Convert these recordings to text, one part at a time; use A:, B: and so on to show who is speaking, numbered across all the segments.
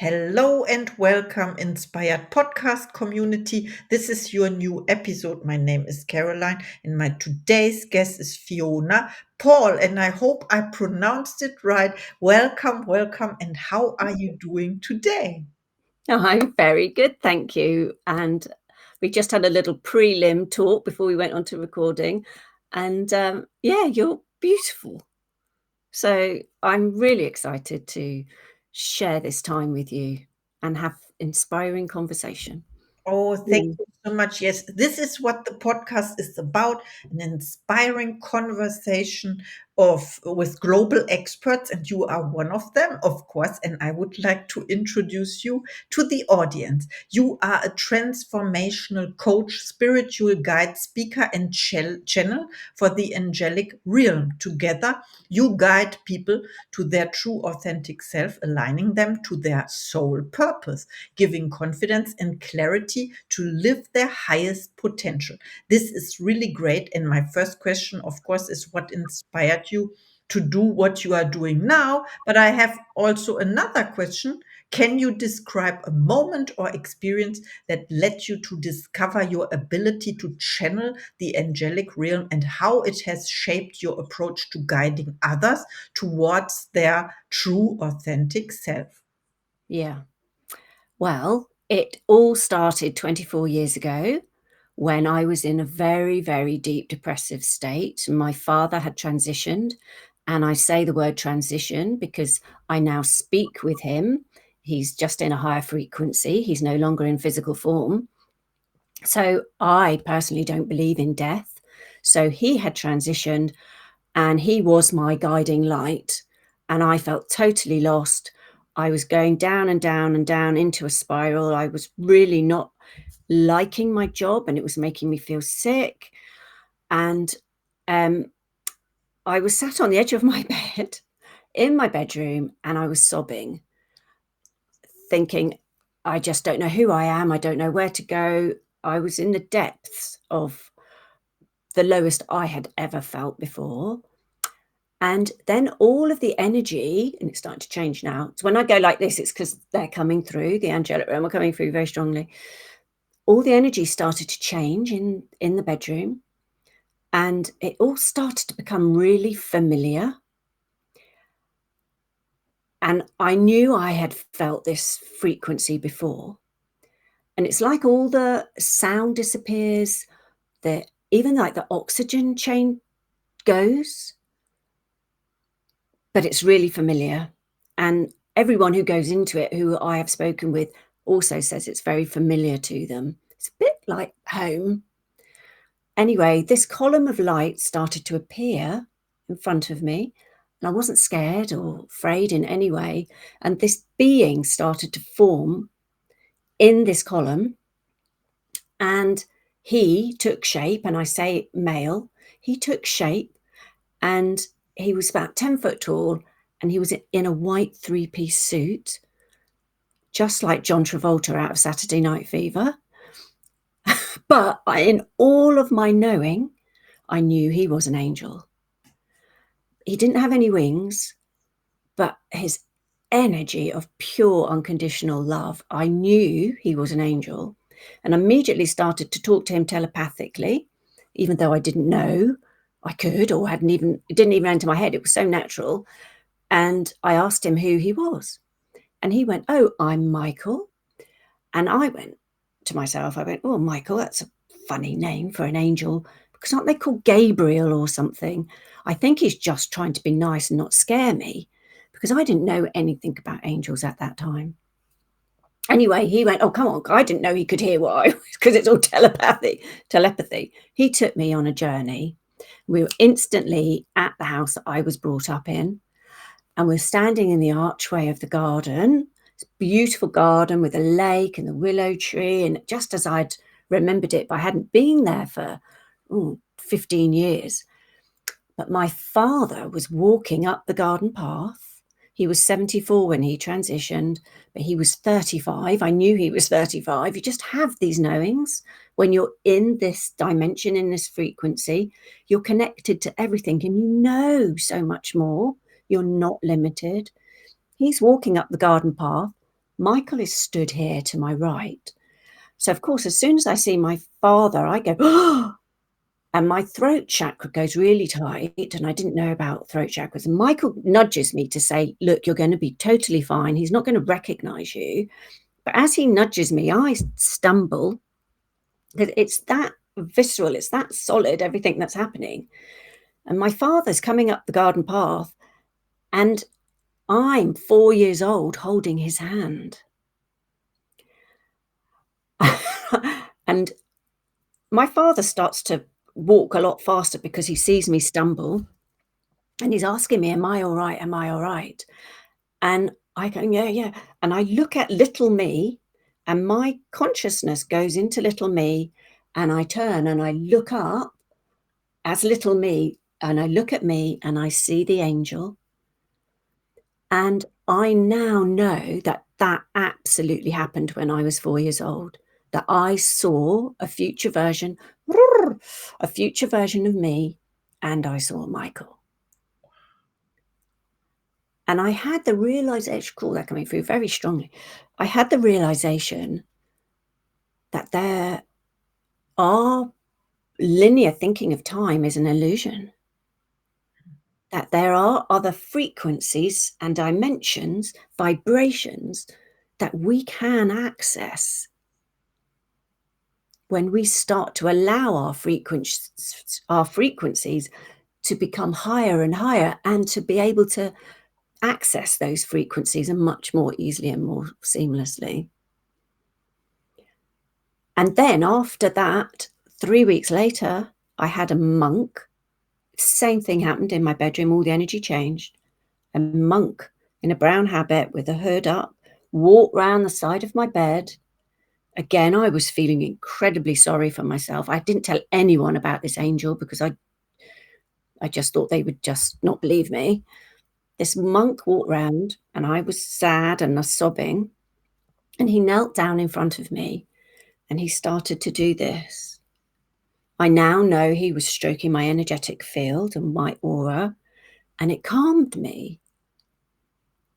A: Hello and welcome, Inspired Podcast community. This is your new episode. My name is Caroline, and my today's guest is Fiona Paul, and I hope I pronounced it right. Welcome, welcome, and how are you doing today?
B: Oh, I'm very good, thank you. And we just had a little prelim talk before we went on to recording. And yeah, you're beautiful. So I'm really excited to share this time with you and have inspiring conversation.
A: Oh, thank
B: Mm.
A: you so much. Yes, this is what the podcast is about, an inspiring conversation of with global experts, and you are one of them, of course, and I would like to introduce you to the audience. You are a transformational coach, spiritual guide, speaker, and channel for the angelic realm. Together, you guide people to their true authentic self, aligning them to their soul purpose, giving confidence and clarity to live their highest potential. This is really great. And my first question, of course, is what inspired you to do what you are doing now? But I have also another question. Can you describe a moment or experience that led you to discover your ability to channel the angelic realm and how it has shaped your approach to guiding others towards their true, authentic self?
B: Yeah. Well, it all started 24 years ago when I was in a very, very deep depressive state. My father had transitioned, and I say the word transition because I now speak with him. He's just in a higher frequency. He's no longer in physical form. So I personally don't believe in death. So he had transitioned and he was my guiding light. And I felt totally lost. I was going down and down and down into a spiral. I was really not liking my job and it was making me feel sick. And um, I was sat on the edge of my bed in my bedroom and I was sobbing, thinking, I just don't know who I am. I don't know where to go. I was in the depths of the lowest I had ever felt before. And then all of the energy, and it's starting to change now. So when I go like this, it's because they're coming through, the angelic realm are coming through very strongly. All the energy started to change in the bedroom. And it all started to become really familiar. And I knew I had felt this frequency before. And it's like all the sound disappears, even like the oxygen chain goes, but it's really familiar. And everyone who goes into it, who I have spoken with, also says it's very familiar to them. It's a bit like home. Anyway, this column of light started to appear in front of me, and I wasn't scared or afraid in any way. And this being started to form in this column, and he took shape, and I say male, he took shape, and he was about 10 foot tall, and he was in a white three-piece suit, just like John Travolta out of Saturday Night Fever. But in all of my knowing, I knew he was an angel. He didn't have any wings, but his energy of pure unconditional love, I knew he was an angel, and immediately started to talk to him telepathically, even though I didn't know I could or it didn't even enter my head. It was so natural. And I asked him who he was. And he went, "Oh, I'm Michael." And I went to myself, "Oh, Michael, that's a funny name for an angel, because aren't they called Gabriel or something? I think he's just trying to be nice and not scare me," because I didn't know anything about angels at that time. Anyway, he went, "Oh, come on." I didn't know he could hear what I was, because it's all telepathy. He took me on a journey. We were instantly at the house that I was brought up in, and we're standing in the archway of the garden. It's a beautiful garden with a lake and the willow tree, and just as I'd remembered it, but I hadn't been there for 15 years. But my father was walking up the garden path. He was 74 when he transitioned, but he was 35. I knew he was 35. You just have these knowings when you're in this dimension, in this frequency. You're connected to everything and you know so much more. You're not limited. He's walking up the garden path. Michael is stood here to my right. So, of course, as soon as I see my father, I go, oh, and my throat chakra goes really tight, and I didn't know about throat chakras. And Michael nudges me to say, look, you're going to be totally fine. He's not going to recognize you. But as he nudges me, I stumble. It's that visceral, it's that solid, everything that's happening. And my father's coming up the garden path, and I'm 4 years old holding his hand. And my father starts to walk a lot faster because he sees me stumble, and he's asking me, am I all right? Am I all right? And I go, yeah, yeah. And I look at little me, and my consciousness goes into little me, and I turn and I look up as little me, and I look at me and I see the angel. And I now know that that absolutely happened when I was 4 years old, that I saw a future version of me, and I saw Michael. And I had the realization, call that coming through very strongly. I had the realization that our linear thinking of time is an illusion, that there are other frequencies and dimensions, vibrations that we can access when we start to allow our frequencies to become higher and higher, and to be able to access those frequencies and much more easily and more seamlessly. And then after that, 3 weeks later, I had a monk. Same thing happened in my bedroom. All the energy changed. A monk in a brown habit with a hood up walked round the side of my bed. Again, I was feeling incredibly sorry for myself. I didn't tell anyone about this angel because I just thought they would just not believe me. This monk walked round, and I was sad and sobbing, and he knelt down in front of me, and he started to do this. I now know he was stroking my energetic field and my aura, and it calmed me.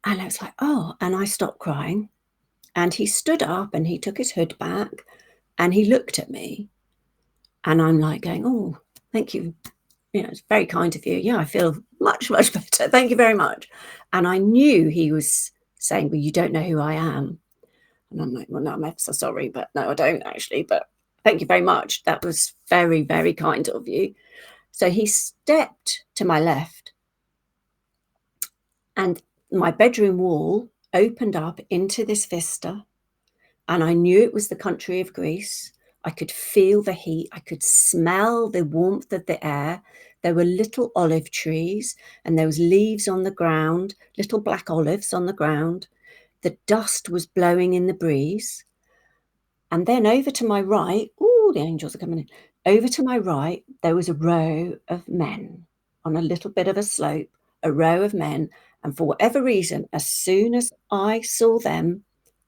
B: And I was like, oh, and I stopped crying. And he stood up and he took his hood back and he looked at me. And I'm like going, oh, thank you. It's very kind of you. Yeah, I feel much, much better. Thank you very much. And I knew he was saying, well, you don't know who I am. And I'm like, well, no, I'm so sorry, but no, I don't actually. But thank you very much. That was very, very kind of you. So he stepped to my left, and my bedroom wall opened up into this vista, and I knew it was the country of Greece. I could feel the heat. I could smell the warmth of the air. There were little olive trees, and there was leaves on the ground, little black olives on the ground. The dust was blowing in the breeze. And then over to my right, oh, the angels are coming in. Over to my right, there was a row of men on a little bit of a slope, a row of men. And for whatever reason, as soon as I saw them,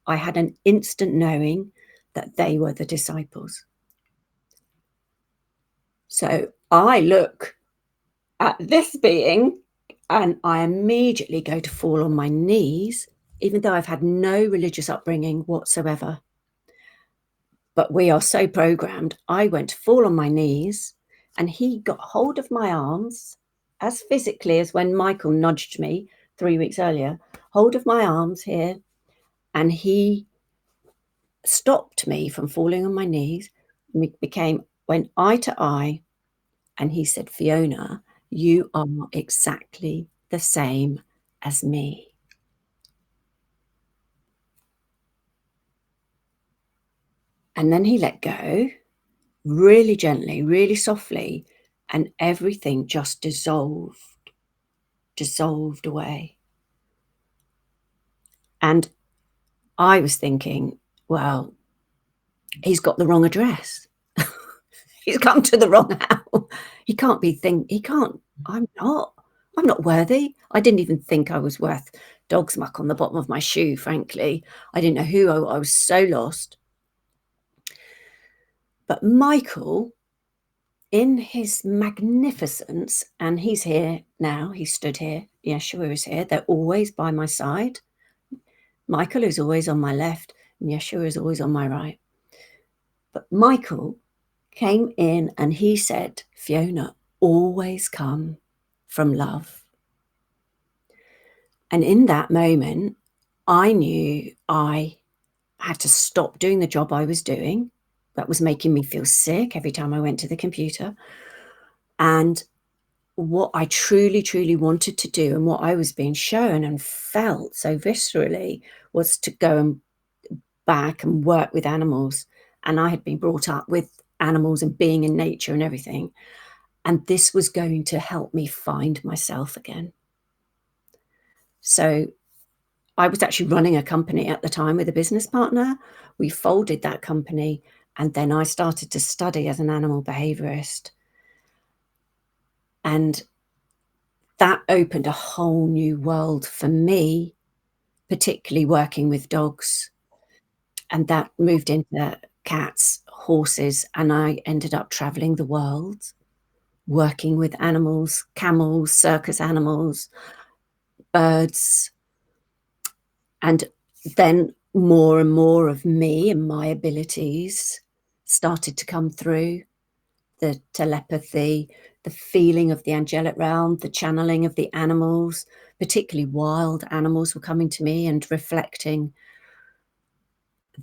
B: I had an instant knowing that they were the disciples. So I look at this being, and I immediately go to fall on my knees, even though I've had no religious upbringing whatsoever. But we are so programmed. I went to fall on my knees, and he got hold of my arms as physically as when Michael nudged me 3 weeks earlier, hold of my arms here, and he stopped me from falling on my knees. We went eye to eye, and he said, Fiona, you are exactly the same as me. And then he let go really gently, really softly, and everything just dissolved away. And I was thinking, well, he's got the wrong address. He's come to the wrong house. I'm not worthy. I didn't even think I was worth dog's muck on the bottom of my shoe, frankly. I didn't know who I was, so lost. But Michael, in his magnificence, and he's here now, he stood here, Yeshua is here, they're always by my side. Michael is always on my left, and Yeshua is always on my right. But Michael came in and he said, Fiona, always come from love. And in that moment, I knew I had to stop doing the job I was doing. That was making me feel sick every time I went to the computer. And what I truly, truly wanted to do and what I was being shown and felt so viscerally was to go and back and work with animals. And I had been brought up with animals and being in nature and everything. And this was going to help me find myself again. So I was actually running a company at the time with a business partner. We folded that company, and then I started to study as an animal behaviorist. And that opened a whole new world for me, particularly working with dogs. And that moved into cats, horses, and I ended up traveling the world, working with animals, camels, circus animals, birds. And then more and more of me and my abilities started to come through. The telepathy, the feeling of the angelic realm, the channeling of the animals, particularly wild animals, were coming to me and reflecting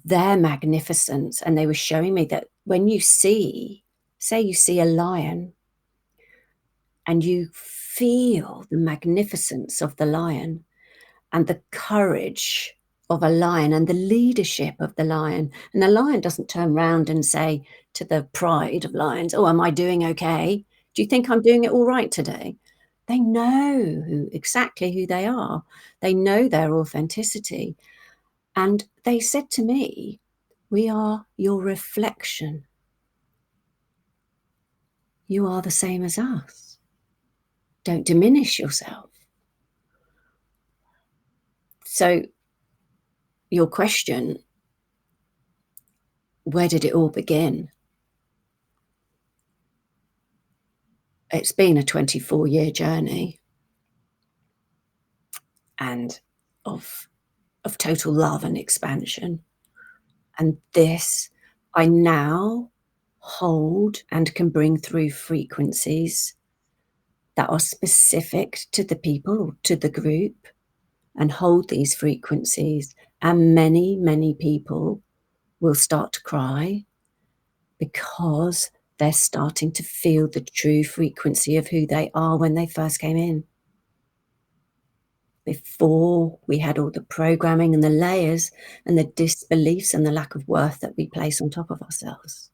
B: their magnificence. And they were showing me that when you see, say you see a lion and you feel the magnificence of the lion and the courage of a lion and the leadership of the lion. And the lion doesn't turn round and say to the pride of lions, oh, am I doing okay? Do you think I'm doing it all right today? They know exactly who they are. They know their authenticity. And they said to me, we are your reflection. You are the same as us. Don't diminish yourself. So your question, where did it all begin? It's been a 24-year journey and of total love and expansion. And this, I now hold and can bring through frequencies that are specific to the people or to the group, and hold these frequencies. And many, many people will start to cry because they're starting to feel the true frequency of who they are when they first came in. Before we had all the programming and the layers and the disbeliefs and the lack of worth that we place on top of ourselves.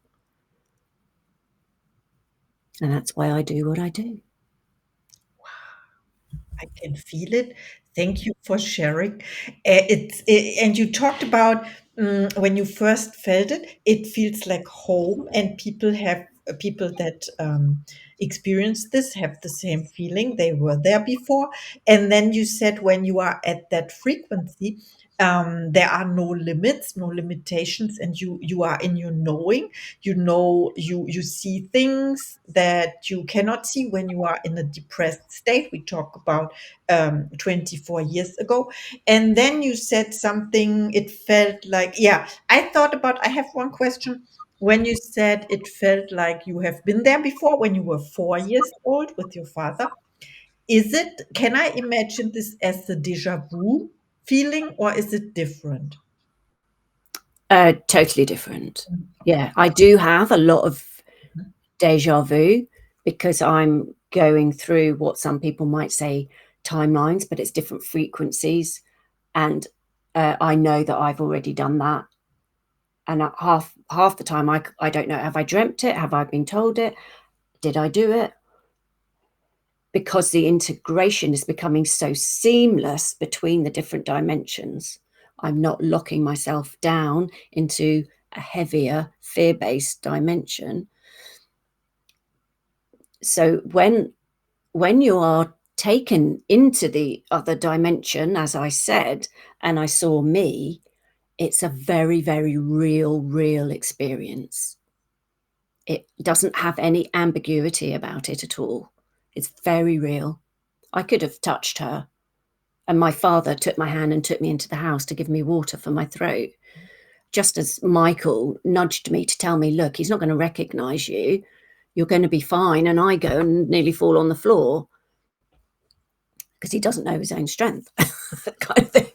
B: And that's why I do what I do.
A: I can feel it. Thank you for sharing. And you talked about when you first felt it. It feels like home, and people that experience this have the same feeling. They were there before, and then you said when you are at that frequency, there are no limits, no limitations, and you are in your knowing. You know, you see things that you cannot see when you are in a depressed state. We talk about 24 years ago. And then you said something, it felt like, yeah, I have one question. When you said it felt like you have been there before when you were 4 years old with your father, can I imagine this as the deja vu feeling, or is it different?
B: Totally different. Yeah, I do have a lot of deja vu because I'm going through what some people might say timelines, but it's different frequencies. And I know that I've already done that. And half the time, I don't know, have I dreamt it? Have I been told it? Did I do it? Because the integration is becoming so seamless between the different dimensions. I'm not locking myself down into a heavier fear-based dimension. So when you are taken into the other dimension, as I said, and I saw me, it's a very, very real experience. It doesn't have any ambiguity about it at all. It's very real. I could have touched her And my father took my hand and took me into the house to give me water for my throat, just as Michael nudged me to tell me, look, he's not going to recognise you. You're going to be fine. And I go and nearly fall on the floor because he doesn't know his own strength. Kind of thing.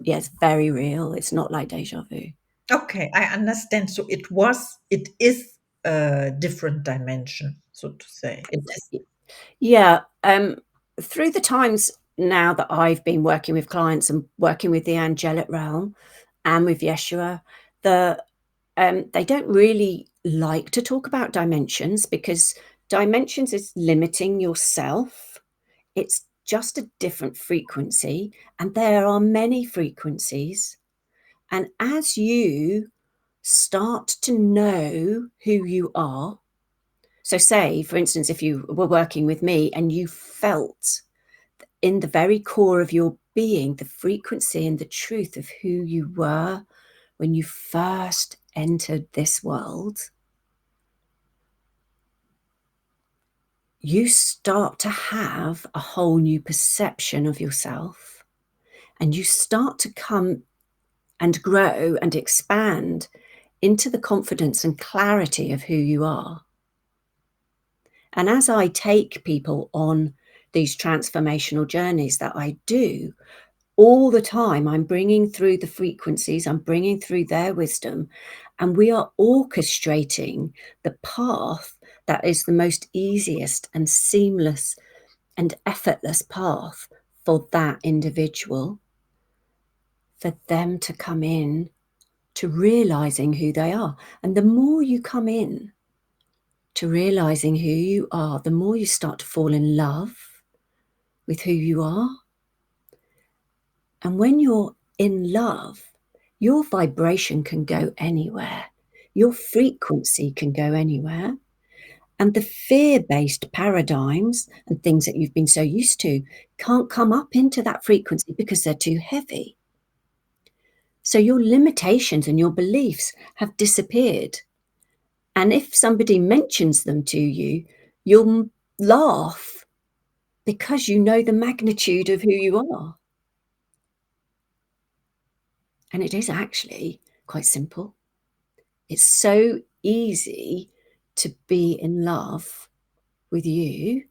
B: Yeah, it's very real. It's not like deja vu.
A: Okay, I understand. So it is a different dimension, so to say. It is.
B: Yeah. Through the times now that I've been working with clients and working with the angelic realm and with Yeshua, they don't really like to talk about dimensions because dimensions is limiting yourself. It's just a different frequency, and there are many frequencies. And as you start to know who you are, so say, for instance, if you were working with me and you felt in the very core of your being the frequency and the truth of who you were when you first entered this world, you start to have a whole new perception of yourself, and you start to come and grow and expand into the confidence and clarity of who you are. And as I take people on these transformational journeys that I do, all the time I'm bringing through the frequencies, I'm bringing through their wisdom, and we are orchestrating the path that is the most easiest and seamless and effortless path for that individual, for them to come in to realizing who they are. And the more you come in to realizing who you are, the more you start to fall in love with who you are. And when you're in love, your vibration can go anywhere. Your frequency can go anywhere. And the fear-based paradigms and things that you've been so used to can't come up into that frequency because they're too heavy. So your limitations and your beliefs have disappeared. And if somebody mentions them to you, you'll laugh because you know the magnitude of who you are. And it is actually quite simple. It's so easy to be in love with you.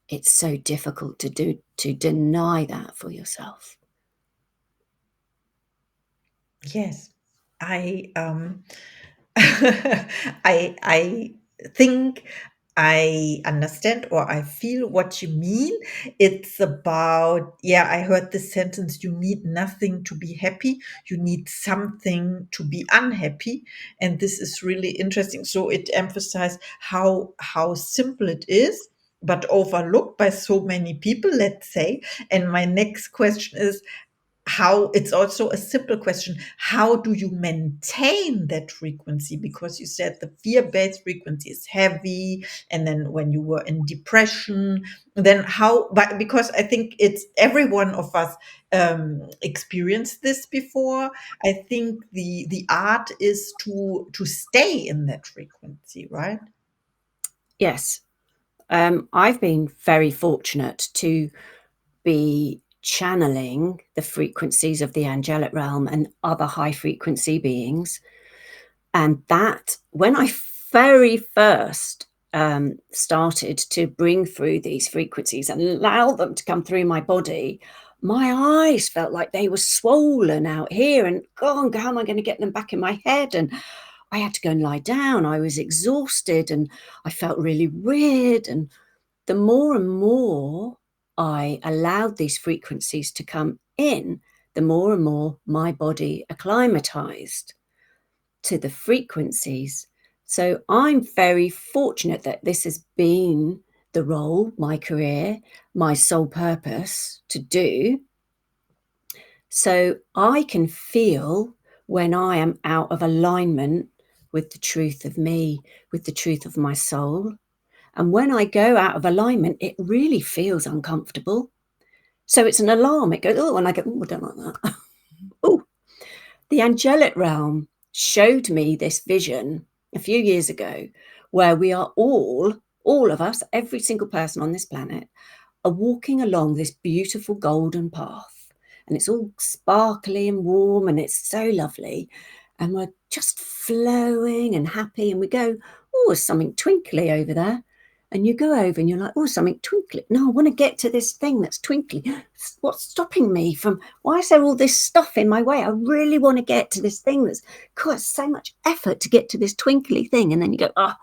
B: It's so difficult to deny that for yourself.
A: Yes, I I think I understand or I feel what you mean. It's about, yeah, I heard this sentence, you need nothing to be happy, you need something to be unhappy. And this is really interesting. So it emphasizes how simple it is, but overlooked by so many people, let's say. And my next question is, how it's also a simple question, how do you maintain that frequency? Because you said the fear-based frequency is heavy, and then when you were in depression, then how, but because I think it's every one of us experienced this before. I think the art is to stay in that frequency, right?
B: Yes. I've been very fortunate to be channeling the frequencies of the angelic realm and other high frequency beings. And that, when I very first started to bring through these frequencies and allow them to come through my body, my eyes felt like they were swollen out here, and God, how am I going to get them back in my head? And I had to go and lie down. I was exhausted and I felt really weird. And the more and more I allowed these frequencies to come in, the more and more my body acclimatized to the frequencies. So I'm very fortunate that this has been the role, my career, my sole purpose to do. So I can feel when I am out of alignment with the truth of me, with the truth of my soul. And when I go out of alignment, it really feels uncomfortable. So it's an alarm. It goes, oh, and I go, oh, I don't like that. Oh, the angelic realm showed me this vision a few years ago where we are all of us, every single person on this planet, are walking along this beautiful golden path, and it's all sparkly and warm, and it's so lovely. And we're just flowing and happy, and we go, oh, there's something twinkly over there. And you go over and you're like, oh, something twinkly. No, I want to get to this thing that's twinkly. What's stopping me from, why is there all this stuff in my way? I really want to get to this thing that's cost so much effort to get to this twinkly thing. And then you go, oh,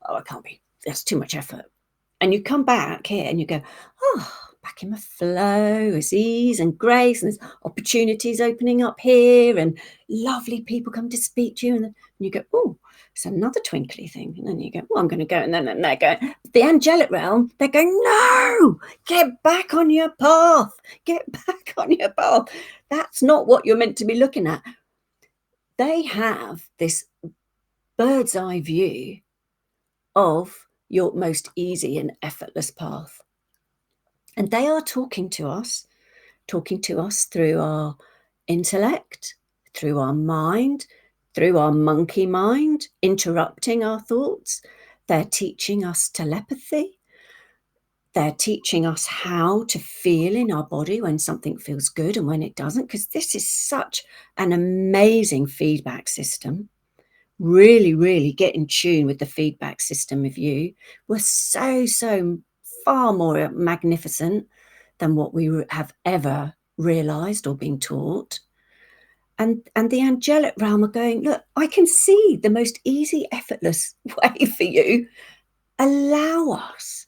B: I can't be, there's too much effort. And you come back here and you go, oh, back in my flow, there's ease and grace, and there's opportunities opening up here, and lovely people come to speak to you. And then you go, oh, it's another twinkly thing. And then you go, well, I'm going to go. And then they're going, the angelic realm, they're going, no, get back on your path. Get back on your path. That's not what you're meant to be looking at. They have this bird's eye view of your most easy and effortless path. And they are talking to us through our intellect, through our mind, through our monkey mind, interrupting our thoughts. They're teaching us telepathy. They're teaching us how to feel in our body when something feels good and when it doesn't, because this is such an amazing feedback system. Really, really get in tune with the feedback system of you. We're so far more magnificent than what we have ever realized or been taught. And the angelic realm are going, look, I can see the most easy, effortless way for you. Allow us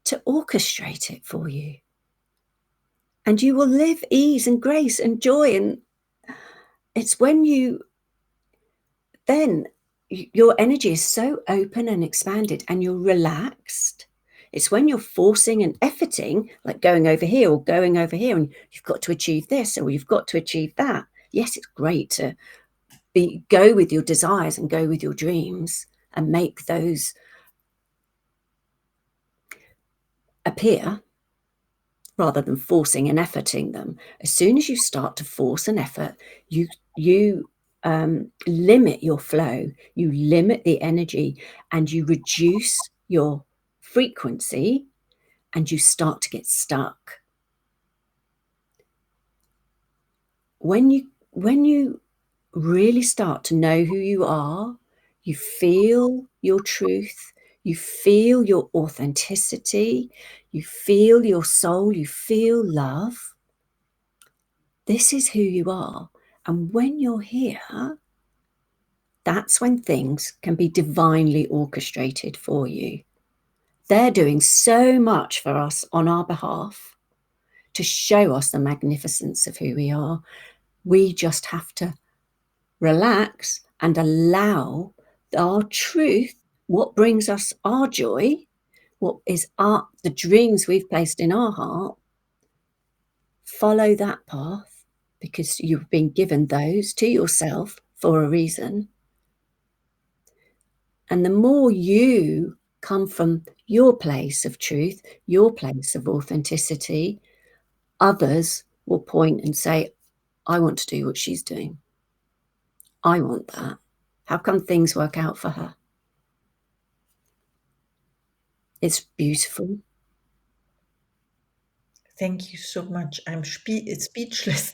B: to orchestrate it for you. And you will live ease and grace and joy. And it's when then your energy is so open and expanded and you're relaxed. It's when you're forcing and efforting, like going over here or going over here, and you've got to achieve this or you've got to achieve that. Yes, it's great to go with your desires and go with your dreams and make those appear rather than forcing and efforting them. As soon as you start to force an effort, you limit your flow, you limit the energy, and you reduce your frequency, and you start to get stuck. When you really start to know who you are, you feel your truth, you feel your authenticity, you feel your soul, you feel love. This is who you are. And when you're here, that's when things can be divinely orchestrated for you. They're doing so much for us on our behalf to show us the magnificence of who we are. We just have to relax and allow our truth, what brings us our joy, what is the dreams we've placed in our heart, follow that path, because you've been given those to yourself for a reason. And the more you come from your place of truth, your place of authenticity, others will point and say, I want to do what she's doing. I want that. How come things work out for her? It's beautiful.
A: Thank you so much. I'm speechless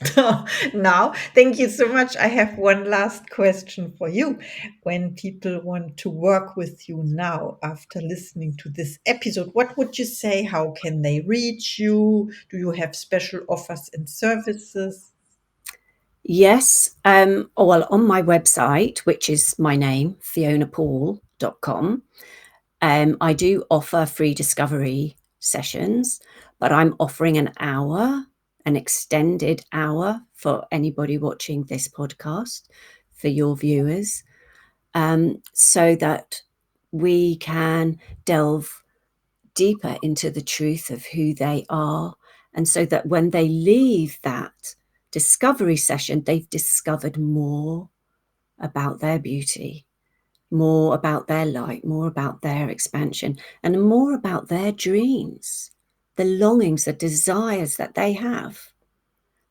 A: now. Thank you so much. I have one last question for you. When people want to work with you now after listening to this episode, what would you say? How can they reach you? Do you have special offers and services?
B: Yes. Well, on my website, which is my name, FionaPaul.com, I do offer free discovery sessions, but I'm offering an hour, an extended hour for anybody watching this podcast, for your viewers, so that we can delve deeper into the truth of who they are. And so that when they leave that discovery session, they've discovered more about their beauty, more about their light, more about their expansion, and more about their dreams, the longings, the desires that they have.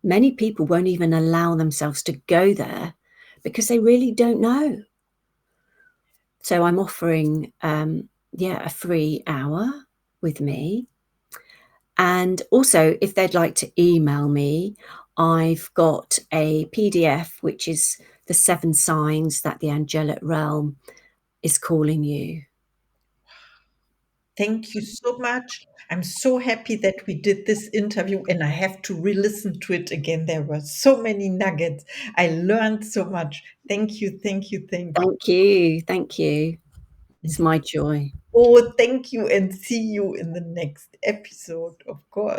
B: Many people won't even allow themselves to go there because they really don't know. So I'm offering, a free hour with me. And also, if they'd like to email me, I've got a PDF, which is the 7 signs that the angelic realm is calling you.
A: Thank you so much. I'm so happy that we did this interview, and I have to re-listen to it again. There were so many nuggets. I learned so much. Thank you, thank you, thank you.
B: Thank you. Thank you. It's
A: And
B: my joy.
A: oh, thank you, and see you in the next episode, of course.